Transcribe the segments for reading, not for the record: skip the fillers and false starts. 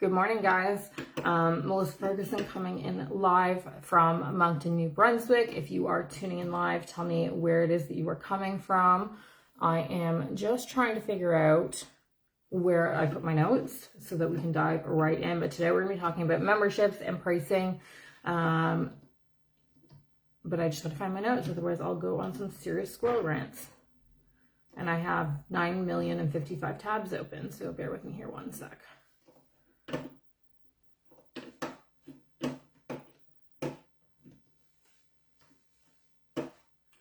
Good morning, guys. Melissa Ferguson coming in live from Moncton, New Brunswick. If you are tuning in live, tell me where it is that you are coming from. I am just trying to figure out where I put my notes so that we can dive right in. But today we're going to be talking about memberships and pricing. But I just got to find my notes, otherwise I'll go on some serious squirrel rants. And I have 9,055 tabs open, so bear with me here one sec.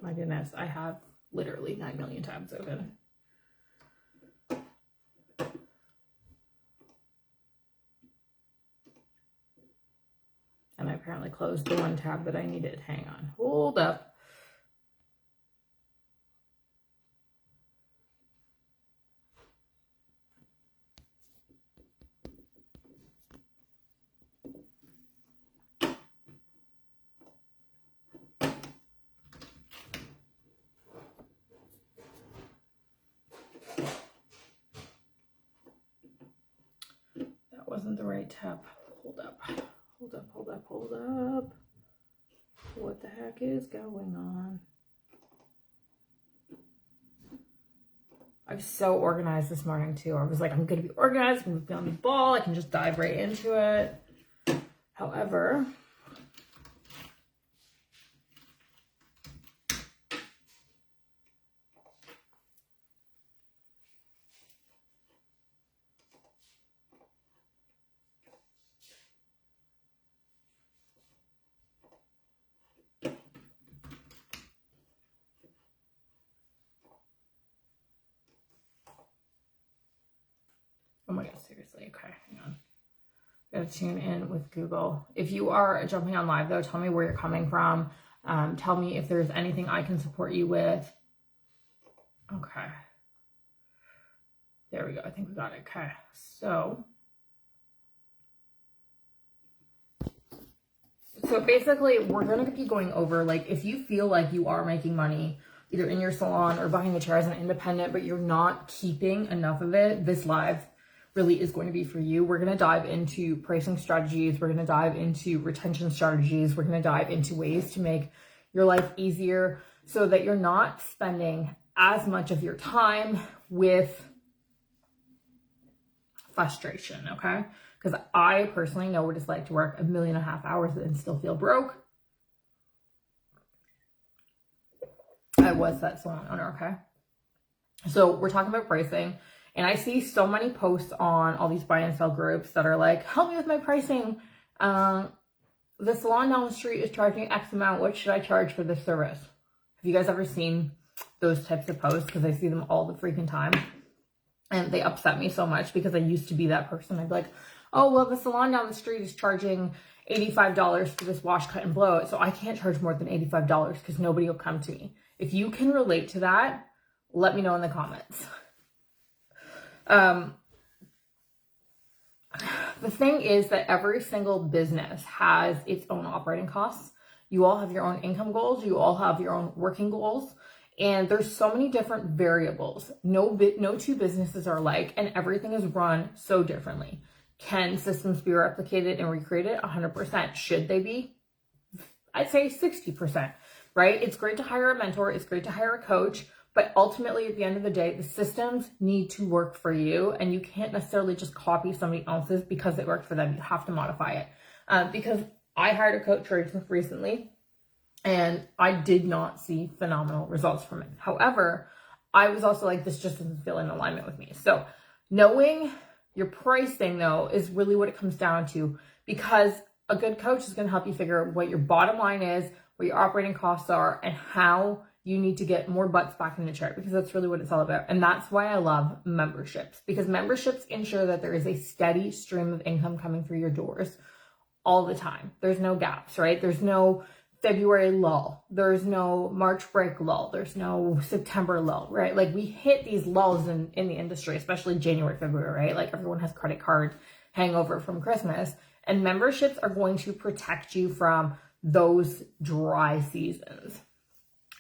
My goodness, I have literally 9 million tabs open. And I apparently closed the one tab that I needed. Hang on, hold up. Wasn't the right tab. Hold up. What the heck is going on? I was so organized this morning too. I was like, I'm gonna be organized, I'm gonna be on the ball, I can just dive right into it. However, oh my god, seriously. Okay, hang on. Gotta tune in with Google. If you are jumping on live though, tell me where you're coming from. Tell me if there's anything I can support you with. Okay. There we go. I think we got it. Okay. So basically we're going to be going over, like, if you feel like you are making money either in your salon or buying a chair as an independent, but you're not keeping enough of it, this live really is going to be for you. We're going to dive into pricing strategies. We're going to dive into retention strategies. We're going to dive into ways to make your life easier so that you're not spending as much of your time with frustration, okay? Because I personally know what it's like to work 1.5 million hours and still feel broke. I was that salon owner, okay? So we're talking about pricing. And I see so many posts on all these buy and sell groups that are like, help me with my pricing. The salon down the street is charging X amount. What should I charge for this service? Have you guys ever seen those types of posts? Because I see them all the freaking time. And they upset me so much because I used to be that person. I'd be like, oh, well, the salon down the street is charging $85 for this wash, cut, and blow. So I can't charge more than $85 because nobody will come to me. If you can relate to that, let me know in the comments. The thing is that every single business has its own operating costs. You all have your own income goals. You all have your own working goals. And there's so many different variables. No two businesses are alike, and everything is run so differently. Can systems be replicated and recreated? 100%. Should they be? I'd say 60%, right? It's great to hire a mentor. It's great to hire a coach. But ultimately, at the end of the day, the systems need to work for you, and you can't necessarily just copy somebody else's because it worked for them. You have to modify it. Because I hired a coach recently, and I did not see phenomenal results from it. However, I was also like, this just doesn't feel in alignment with me. So knowing your pricing, though, is really what it comes down to, because a good coach is going to help you figure out what your bottom line is, what your operating costs are, and how you need to get more butts back in the chair, because that's really what it's all about. And that's why I love memberships, because memberships ensure that there is a steady stream of income coming through your doors all the time. There's no gaps, right? There's no February lull. There's no March break lull. There's no September lull, right? Like, we hit these lulls in the industry, especially January, February, right? Like, everyone has credit card hangover from Christmas, and memberships are going to protect you from those dry seasons.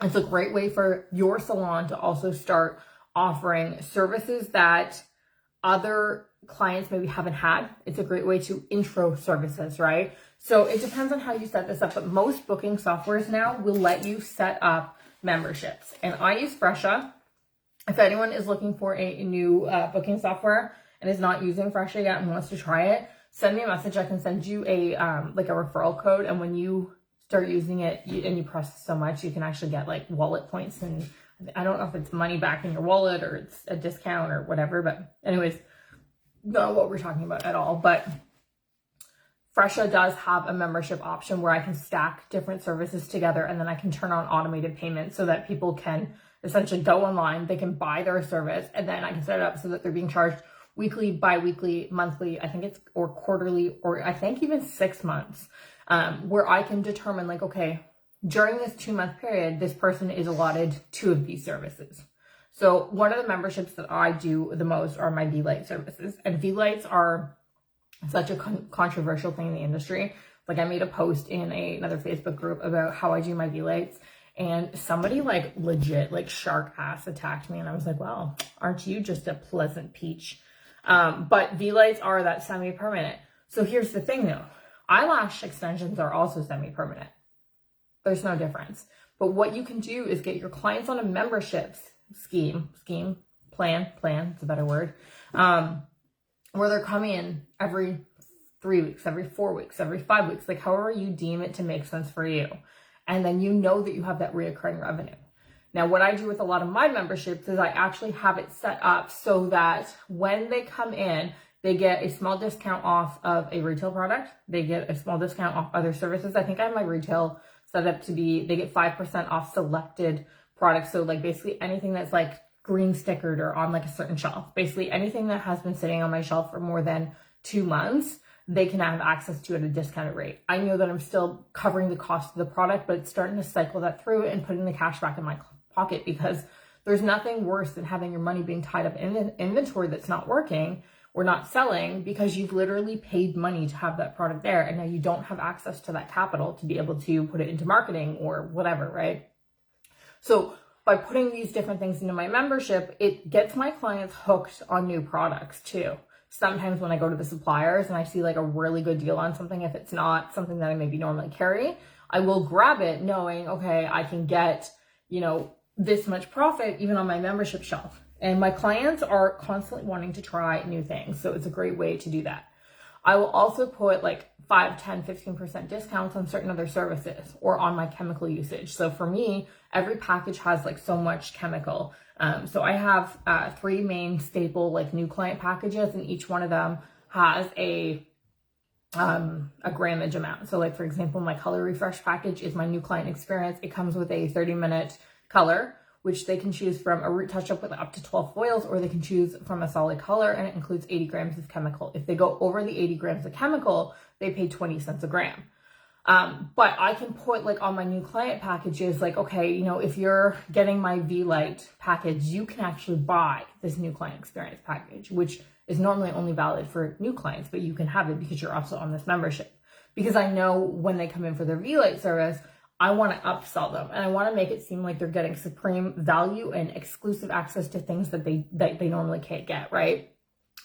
It's a great way for your salon to also start offering services that other clients maybe haven't had. It's a great way to intro services, right? So it depends on how you set this up, but most booking softwares now will let you set up memberships. And I use Fresha. If anyone is looking for a new booking software and is not using Fresha yet and wants to try it, send me a message. I can send you a like a referral code, and when you start using it and you process so much, you can actually get like wallet points, and I don't know if it's money back in your wallet or it's a discount or whatever, but anyways, not what we're talking about at all. But Fresha does have a membership option where I can stack different services together, and then I can turn on automated payments so that people can essentially go online, they can buy their service, and then I can set it up so that they're being charged weekly, bi-weekly, monthly, I think it's, or quarterly, or I think even 6 months, where I can determine like, okay, during this 2-month period, this person is allotted 2 of these services. So one of the memberships that I do the most are my V-Light services, and V-Lights are such a controversial thing in the industry. Like I made a post in another Facebook group about how I do my V-Lights, and somebody like legit like shark ass attacked me, and I was like, well, aren't you just a pleasant peach? But V-Lights are that semi-permanent. So here's the thing though, eyelash extensions are also semi-permanent. There's no difference. But what you can do is get your clients on a membership plan, it's a better word, where they're coming in every 3 weeks, every 4 weeks, every 5 weeks, like however you deem it to make sense for you. And then you know that you have that reoccurring revenue. Now, what I do with a lot of my memberships is I actually have it set up so that when they come in, they get a small discount off of a retail product. They get a small discount off other services. I think I have my retail set up to be, they get 5% off selected products. So like basically anything that's like green stickered or on like a certain shelf, basically anything that has been sitting on my shelf for more than 2 months, they can have access to at a discounted rate. I know that I'm still covering the cost of the product, but it's starting to cycle that through and putting the cash back in my pocket, because there's nothing worse than having your money being tied up in an inventory that's not working or not selling, because you've literally paid money to have that product there, and now you don't have access to that capital to be able to put it into marketing or whatever, right? So by putting these different things into my membership, it gets my clients hooked on new products too. Sometimes when I go to the suppliers and I see like a really good deal on something, if it's not something that I maybe normally carry, I will grab it knowing, okay, I can get, you know, this much profit even on my membership shelf. And my clients are constantly wanting to try new things. So it's a great way to do that. I will also put like 5, 10, 15% discounts on certain other services or on my chemical usage. So for me, every package has like so much chemical. So I have 3 main staple like new client packages, and each one of them has a grammage amount. So like for example, my color refresh package is my new client experience. It comes with a 30-minute color, which they can choose from a root touch-up with up to 12 foils, or they can choose from a solid color, and it includes 80 grams of chemical. If they go over the 80 grams of chemical, they pay 20 cents a gram. But I can put like on my new client packages, like, okay, you know, if you're getting my V-Light package, you can actually buy this new client experience package, which is normally only valid for new clients, but you can have it because you're also on this membership. Because I know when they come in for their V-Light service, I want to upsell them, and I want to make it seem like they're getting supreme value and exclusive access to things that they normally can't get, right?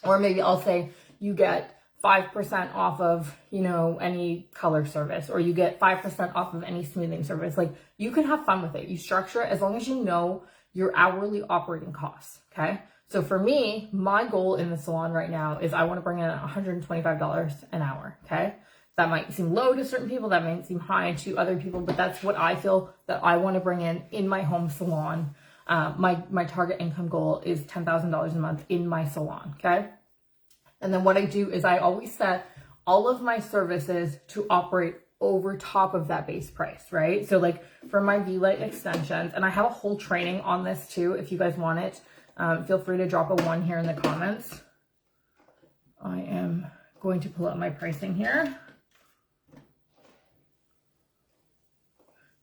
Or maybe I'll say you get 5% off of, you know, any color service, or you get 5% off of any smoothing service. Like, you can have fun with it. You structure it as long as you know your hourly operating costs, okay? So for me, my goal in the salon right now is I want to bring in $125 an hour, okay? That might seem low to certain people, that might seem high to other people, but that's what I feel that I want to bring in my home salon. My target income goal is $10,000 a month in my salon, okay? And then what I do is I always set all of my services to operate over top of that base price, right? So like for my V-Light extensions, and I have a whole training on this too, if you guys want it, feel free to drop a 1 here in the comments. I am going to pull up my pricing here.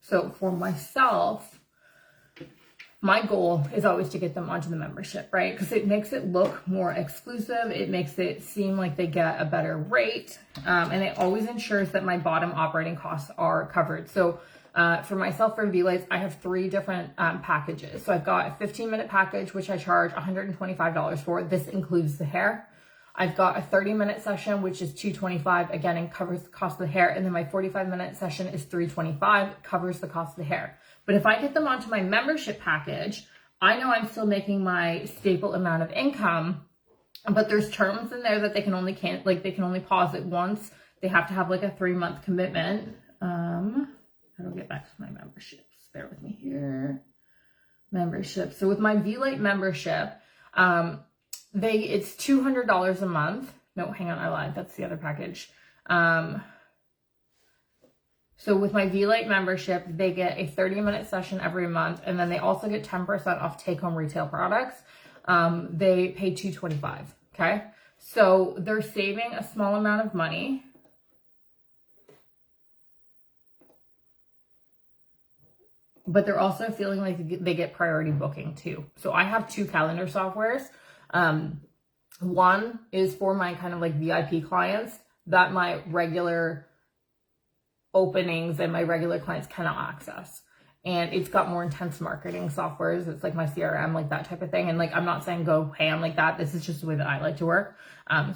So for myself, my goal is always to get them onto the membership, right? Because it makes it look more exclusive. It makes it seem like they get a better rate. And it always ensures that my bottom operating costs are covered. So for myself, for V-Lights, I have 3 different packages. So I've got a 15-minute package, which I charge $125 for. This includes the hair. I've got a 30-minute session, which is $225, again, and covers the cost of the hair. And then my 45-minute session is $325, covers the cost of the hair. But if I get them onto my membership package, I know I'm still making my staple amount of income, but there's terms in there that they can only they can only pause it once. They have to have like a 3-month commitment. How do I get back to my memberships? Bear with me here. Membership. So with my V-Lite membership, it's $200 a month. No, hang on, I lied. That's the other package. So with my V-Lite membership, they get a 30-minute session every month, and then they also get 10% off take-home retail products. They pay $225. Okay, so they're saving a small amount of money. But they're also feeling like they get priority booking too. So I have 2 calendar softwares. One is for my kind of like VIP clients that my regular openings and my regular clients cannot access. And it's got more intense marketing softwares. It's like my CRM, like that type of thing. And like, I'm not saying go ham like that. This is just the way that I like to work.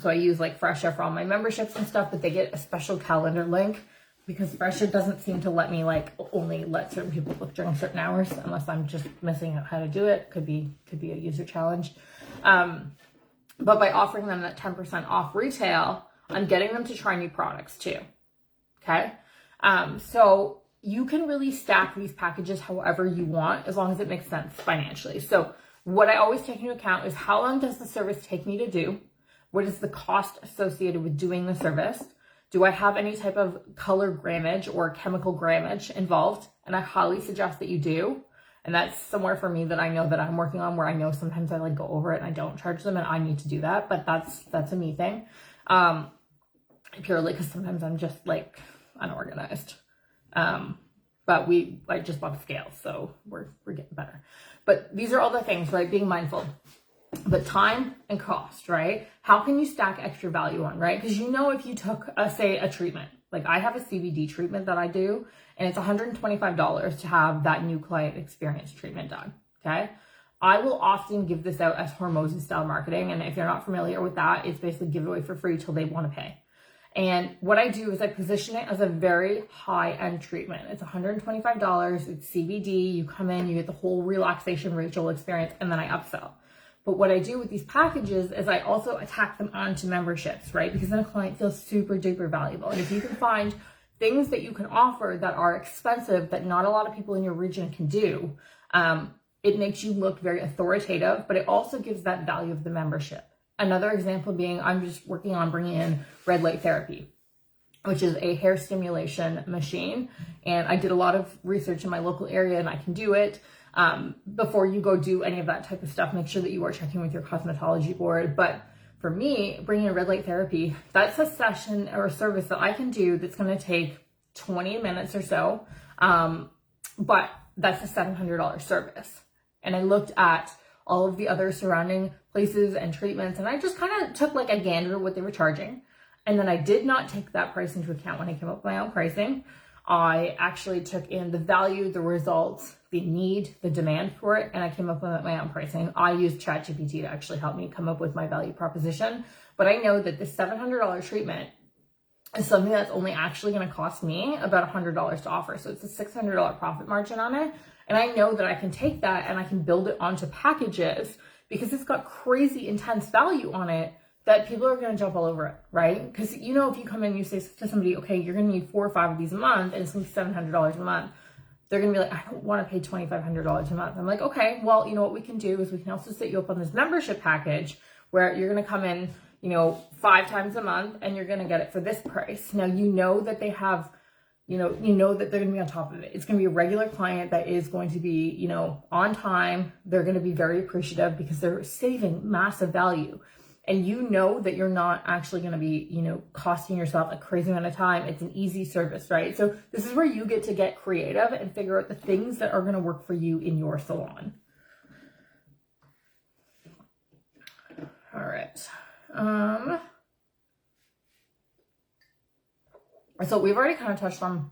So I use like Fresha for all my memberships and stuff, but they get a special calendar link because Fresha doesn't seem to let me like only let certain people book during certain hours unless I'm just missing out how to do it. Could be a user challenge. But by offering them that 10% off retail, I'm getting them to try new products too. Okay. So you can really stack these packages however you want, as long as it makes sense financially. So what I always take into account is how long does the service take me to do? What is the cost associated with doing the service? Do I have any type of color grammage or chemical grammage involved? And I highly suggest that you do. And that's somewhere for me that I know that I'm working on, where I know sometimes I like go over it and I don't charge them, and I need to do that. But that's a me thing. Purely because sometimes I'm just like unorganized. But I just bought a scale, so we're getting better. But these are all the things, right? Being mindful. But time and cost, right? How can you stack extra value on, right? Because if you took, say, a treatment, like I have a CBD treatment that I do, and it's $125 to have that new client experience treatment done, okay? I will often give this out as Hormozy style marketing, and if you're not familiar with that, it's basically give it away for free till they want to pay. And what I do is I position it as a very high-end treatment. It's $125, it's CBD, you come in, you get the whole relaxation Rachel experience, and then I upsell. But what I do with these packages is I also attack them onto memberships, right? Because then a client feels super duper valuable. And if you can find things that you can offer that are expensive, that not a lot of people in your region can do, it makes you look very authoritative, but it also gives that value of the membership. Another example being, I'm just working on bringing in red light therapy, which is a hair stimulation machine. And I did a lot of research in my local area, and I can do it. Before you go do any of that type of stuff, make sure that you are checking with your cosmetology board. But for me, bringing in red light therapy, that's a session or a service that I can do that's going to take 20 minutes or so. But that's a $700 service. And I looked at all of the other surrounding places and treatments, and I just kind of took like a gander at what they were charging. And then I did not take that price into account when I came up with my own pricing. I actually took in the value, the results, the need, the demand for it, and I came up with my own pricing. I used ChatGPT to actually help me come up with my value proposition. But I know that this $700 treatment is something that's only actually going to cost me about $100 to offer. So it's a $600 profit margin on it. And I know that I can take that and I can build it onto packages because it's got crazy intense value on it that people are going to jump all over it, right? Because, if you come in and you say to somebody, okay, you're going to need 4 or 5 of these a month, and it's going to be $700 a month, they're going to be like, I don't want to pay $2,500 a month. I'm like, okay, well, what we can do is we can also set you up on this membership package where you're going to come in, 5 times a month, and you're going to get it for this price. Now, that they have, that they're going to be on top of it. It's going to be a regular client that is going to be, on time. They're going to be very appreciative because they're saving massive value. And that you're not actually going to be, costing yourself a crazy amount of time. It's an easy service, right? So this is where you get to get creative and figure out the things that are going to work for you in your salon. All right. So we've already kind of touched on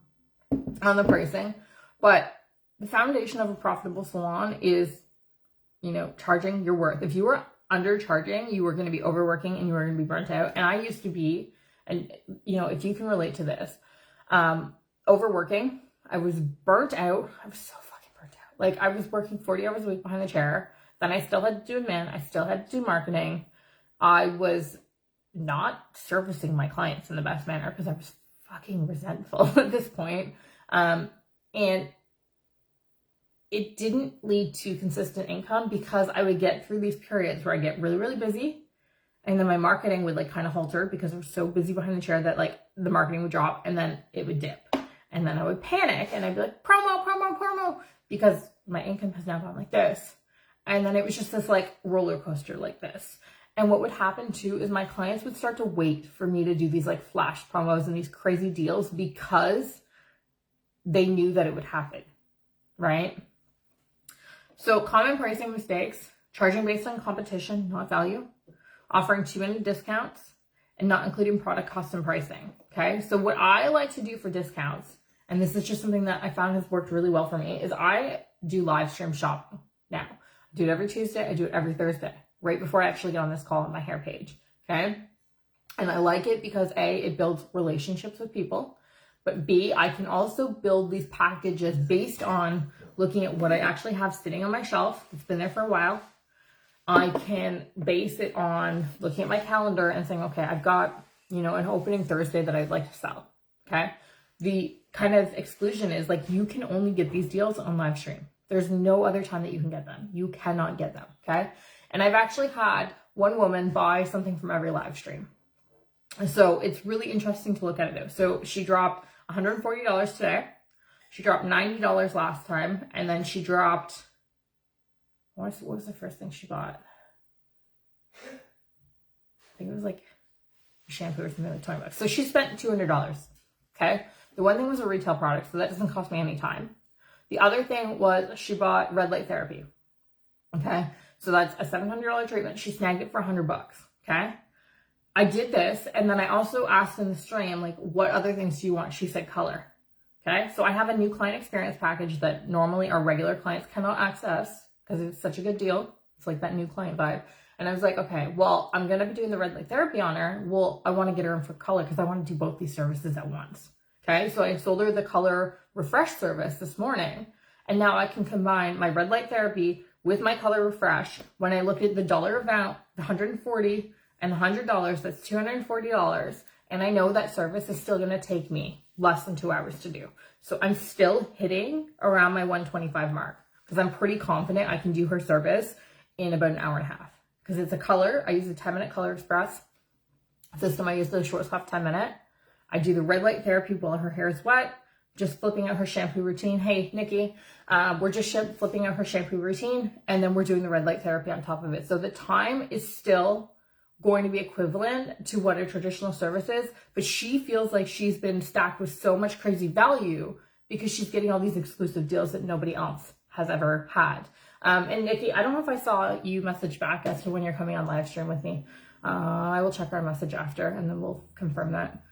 the pricing, but the foundation of a profitable salon is, charging your worth. If you are undercharging, you were going to be overworking and you were going to be burnt out. And I used to be, and you know, if you can relate to this, overworking, I was burnt out. I was so fucking burnt out. Like I was working 40 hours a week behind the chair. Then I still had to do admin. I still had to do marketing. I was not servicing my clients in the best manner because I was fucking resentful at this point. And it didn't lead to consistent income because I would get through these periods where I get really, really busy. And then my marketing would like kind of halter because I was so busy behind the chair that like the marketing would drop and then it would dip. And then I would panic and I'd be like, promo, promo, promo, because my income has now gone like this. And then it was just this like roller coaster like this. And what would happen too is my clients would start to wait for me to do these like flash promos and these crazy deals because they knew that it would happen, right? So common pricing mistakes: charging based on competition, not value, offering too many discounts, and not including product cost and pricing, okay? So what I like to do for discounts, and this is just something that I found has worked really well for me, is I do live stream shopping now. I do it every Tuesday, I do it every Thursday, right before I actually get on this call on my hair page, okay? And I like it because A, it builds relationships with people, but B, I can also build these packages based on looking at what I actually have sitting on my shelf. It's been there for a while. I can base it on looking at my calendar and saying, okay, I've got, you know, an opening Thursday that I'd like to sell, okay? The kind of exclusion is like, you can only get these deals on live stream. There's no other time that you can get them. You cannot get them, okay? And I've actually had one woman buy something from every live stream. So it's really interesting to look at it though. So she dropped $140 today. She dropped $90 last time. And then she dropped, what was the first thing she bought? I think it was like shampoo or something, like $20. So she spent $200, okay? The one thing was a retail product, so that doesn't cost me any time. The other thing was she bought red light therapy, okay? So that's a $700 treatment. She snagged it for $100, okay? I did this, and then I also asked in the stream, like, what other things do you want? She said color, okay? So I have a new client experience package that normally our regular clients cannot access because it's such a good deal. It's like that new client vibe. And I was like, okay, well, I'm going to be doing the red light therapy on her. Well, I want to get her in for color because I want to do both these services at once, okay? So I sold her the color refresh service this morning, and now I can combine my red light therapy with my color refresh. When I look at the dollar amount, the $140 and $100, that's $240. And I know that service is still going to take me less than 2 hours to do. So I'm still hitting around my 125 mark because I'm pretty confident I can do her service in about an hour and a half. Because it's a color. I use a 10-minute color express system. I use the short stuff 10-minute. I do the red light therapy while her hair is wet. Just flipping out her shampoo routine. Hey, Nikki, we're just flipping out her shampoo routine, and then we're doing the red light therapy on top of it. So the time is still going to be equivalent to what a traditional service is, but she feels like she's been stacked with so much crazy value because she's getting all these exclusive deals that nobody else has ever had. And Nikki, I don't know if I saw you message back as to when you're coming on live stream with me. I will check our message after, and then we'll confirm that.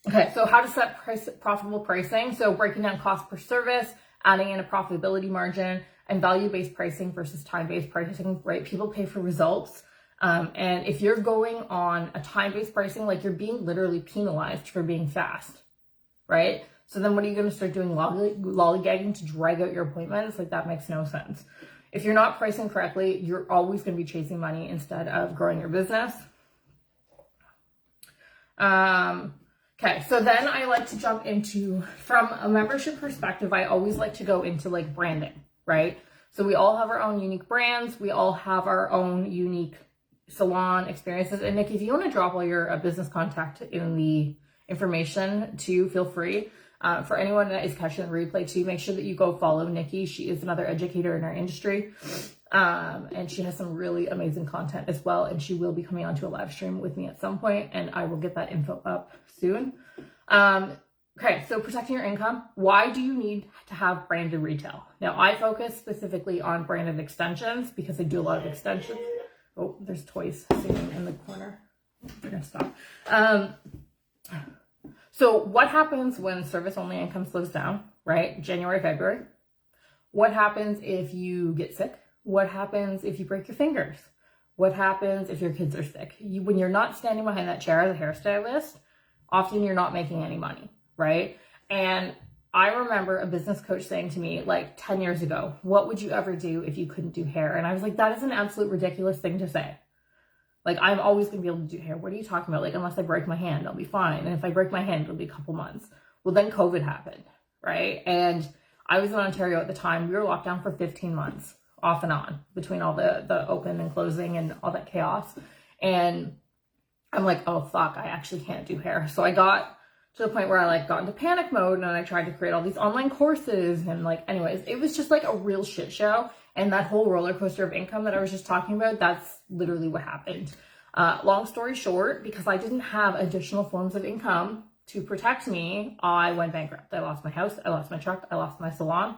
Okay, so how to set profitable pricing. So breaking down cost per service, adding in a profitability margin, and value-based pricing versus time-based pricing, right? People pay for results. And if you're going on a time-based pricing, like you're being literally penalized for being fast, right? So then what are you going to start doing? Lollygagging to drag out your appointments? Like that makes no sense. If you're not pricing correctly, you're always going to be chasing money instead of growing your business. Okay, so then I like to jump into, from a membership perspective, I always like to go into like branding, right? So we all have our own unique brands. We all have our own unique salon experiences. And Nikki, if you want to drop all your business contact in the information too, feel free. For anyone that is catching the replay too, make sure that you go follow Nikki. She is another educator in our industry. And she has some really amazing content as well. And she will be coming onto a live stream with me at some point, and I will get that info up soon. Okay, so protecting your income. Why do you need to have branded retail? Now, I focus specifically on branded extensions because I do a lot of extensions. Oh, there's toys sitting in the corner. They're gonna stop. So what happens when service only income slows down, right? January, February. What happens if you get sick? What happens if you break your fingers? What happens if your kids are sick? When you're not standing behind that chair as a hairstylist, often you're not making any money, right? And I remember a business coach saying to me like 10 years ago, what would you ever do if you couldn't do hair? And I was like, that is an absolute ridiculous thing to say. Like, I'm always going to be able to do hair. What are you talking about? Like, unless I break my hand, I'll be fine. And if I break my hand, it'll be a couple months. Well, then COVID happened, right? And I was in Ontario at the time. We were locked down for 15 months, off and on, between all the open and closing and all that chaos. And I'm like, oh, fuck, I actually can't do hair. So I got to the point where I like got into panic mode and I tried to create all these online courses. And like, anyways, it was just like a real shit show. And that whole roller coaster of income that I was just talking about, that's literally what happened. Long story short, because I didn't have additional forms of income to protect me, I went bankrupt. I lost my house, I lost my truck, I lost my salon.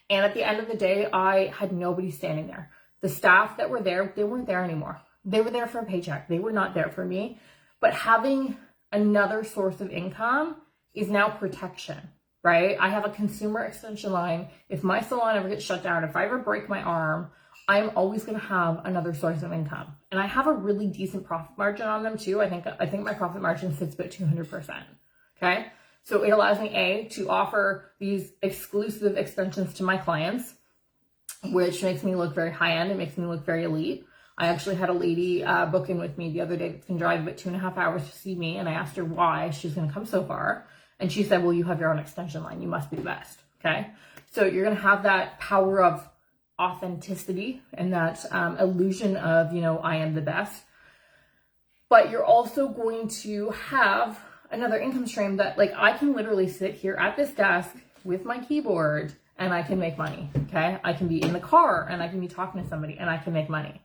And at the end of the day, I had nobody standing there. The staff that were there, they weren't there anymore. They were there for a paycheck. They were not there for me. But having another source of income is now protection, right? I have a consumer extension line. If my salon ever gets shut down, if I ever break my arm, I'm always going to have another source of income. And I have a really decent profit margin on them too. I think my profit margin sits about 200%. Okay. So it allows me to offer these exclusive extensions to my clients, which makes me look very high end. It makes me look very elite. I actually had a lady book in with me the other day that can drive about 2.5 hours to see me. And I asked her why she's going to come so far. And she said, well, you have your own extension line. You must be the best. Okay. So you're going to have that power of authenticity and that illusion of, I am the best. But you're also going to have another income stream that like I can literally sit here at this desk with my keyboard and I can make money. Okay. I can be in the car and I can be talking to somebody and I can make money.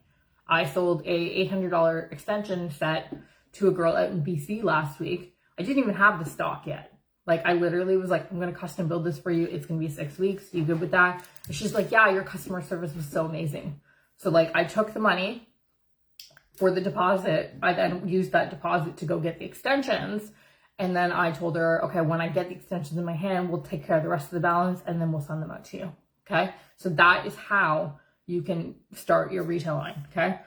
I sold a $800 extension set to a girl out in BC last week. I didn't even have the stock yet. Like, I literally was like, I'm going to custom build this for you. It's going to be 6 weeks. You good with that? And she's like, yeah, your customer service was so amazing. So like, I took the money for the deposit. I then used that deposit to go get the extensions. And then I told her, okay, when I get the extensions in my hand, we'll take care of the rest of the balance and then we'll send them out to you. Okay. So that is how you can start your retail line. Okay.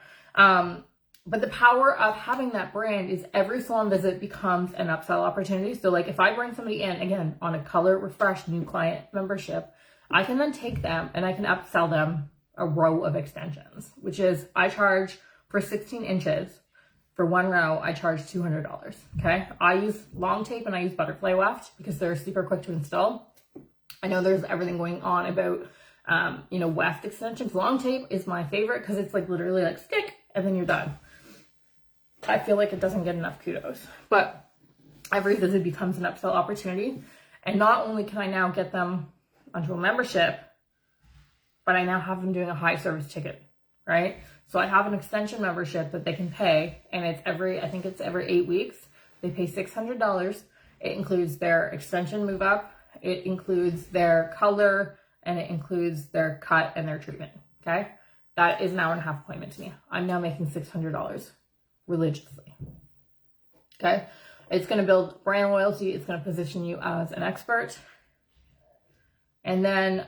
But the power of having that brand is every salon visit becomes an upsell opportunity. So like if I bring somebody in, again, on a color refresh new client membership, I can then take them and I can upsell them a row of extensions, which is I charge for 16 inches. For one row, I charge $200. Okay. I use long tape and I use butterfly weft because they're super quick to install. I know there's everything going on about, weft extensions. Long tape is my favorite because it's like literally like stick and then you're done. I feel like it doesn't get enough kudos, but every visit becomes an upsell opportunity. And not only can I now get them onto a membership, but I now have them doing a high service ticket, right? So I have an extension membership that they can pay and it's every 8 weeks. They pay $600. It includes their extension move up. It includes their color and it includes their cut and their treatment. Okay. That is an hour and a half appointment to me. I'm now making $600 religiously. Okay. It's going to build brand loyalty. It's going to position you as an expert. And then,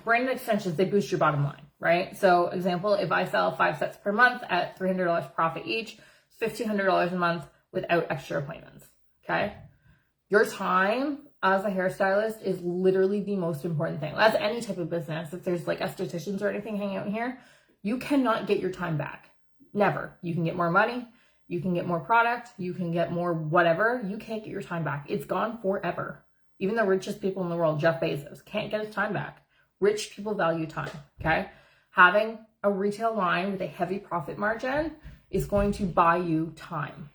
branded extensions, they boost your bottom line, right? So example, if I sell 5 sets per month at $300 profit each, it's $1,500 a month without extra appointments. Okay. Your time as a hairstylist is literally the most important thing. As any type of business, if there's like estheticians or anything hanging out in here, you cannot get your time back. Never. You can get more money. You can get more product. You can get more whatever. You can't get your time back. It's gone forever. Even the richest people in the world, Jeff Bezos, can't get his time back. Rich people value time. Okay. Having a retail line with a heavy profit margin is going to buy you time.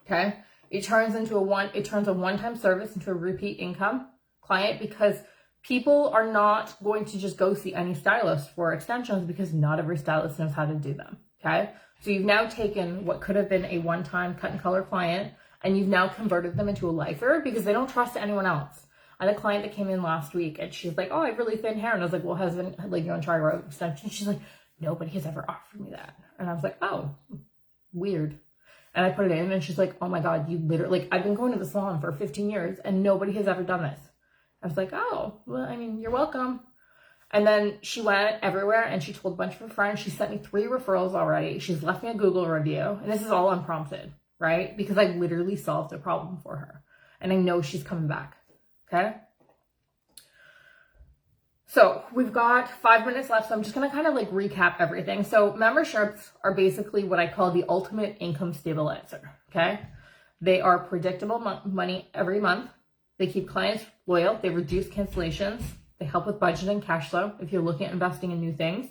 Okay. It turns a one-time service into a repeat income client because people are not going to just go see any stylist for extensions because not every stylist knows how to do them. Okay. So you've now taken what could have been a one-time cut and color client and you've now converted them into a lifer because they don't trust anyone else. I had a client that came in last week and she's like, oh, I have really thin hair. And I was like, well, husband, like, you want to try a row of extensions? She's like, nobody has ever offered me that. And I was like, oh, weird. And I put it in and she's like, oh my God, you literally, like, I've been going to the salon for 15 years and nobody has ever done this. I was like, oh, well, you're welcome. And then she went everywhere and she told a bunch of her friends. She sent me 3 referrals already. She's left me a Google review. And this is all unprompted, right? Because I literally solved a problem for her. And I know she's coming back, okay? So we've got 5 minutes left. So I'm just going to kind of like recap everything. So memberships are basically what I call the ultimate income stabilizer, okay? They are predictable money every month. They keep clients loyal. They reduce cancellations. They help with budgeting, cash flow if you're looking at investing in new things.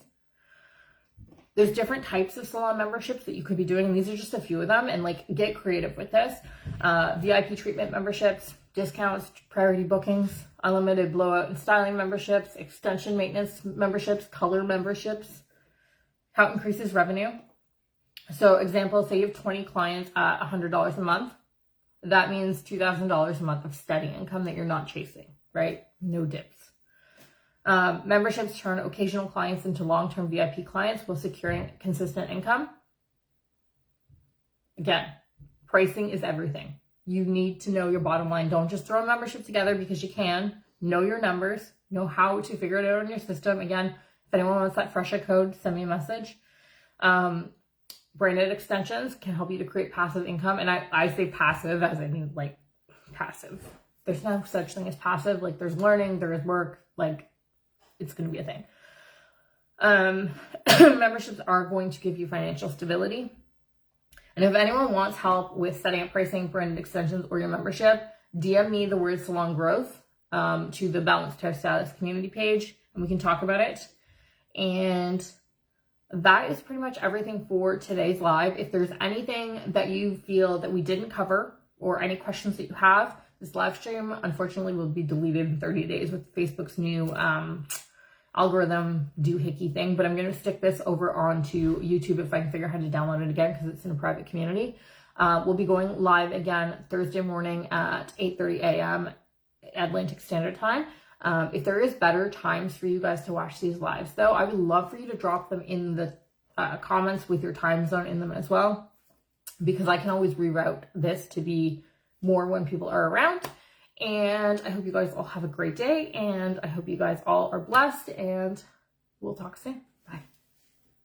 There's different types of salon memberships that you could be doing, and these are just a few of them, and like get creative with this. VIP treatment memberships, discounts, priority bookings, unlimited blowout and styling memberships, extension maintenance memberships, color memberships. How it increases revenue. So example, say you have 20 clients at $100 a month. That means $2,000 a month of steady income that you're not chasing, right? No dips. Memberships turn occasional clients into long-term VIP clients while securing consistent income. Again, pricing is everything. You need to know your bottom line. Don't just throw a membership together because you can. Know your numbers. Know how to figure it out on your system. Again, if anyone wants that Fresha code, send me a message. Branded extensions can help you to create passive income. And I say passive as I mean like passive. There's no such thing as passive. Like there's learning, there is work, like it's going to be a thing. Memberships are going to give you financial stability. And if anyone wants help with setting up pricing, branded extensions, or your membership, DM me the word salon growth to the Balanced Hair Stylist community page, and we can talk about it. And that is pretty much everything for today's live. If there's anything that you feel that we didn't cover or any questions that you have, this live stream unfortunately will be deleted in 30 days with Facebook's new algorithm doohickey thing, but I'm going to stick this over onto YouTube if I can figure out how to download it again because it's in a private community. We'll be going live again Thursday morning at 8:30 a.m. Atlantic Standard Time. If there is better times for you guys to watch these lives, though, I would love for you to drop them in the comments with your time zone in them as well, because I can always reroute this to be more when people are around. And I hope you guys all have a great day, and I hope you guys all are blessed, and we'll talk soon.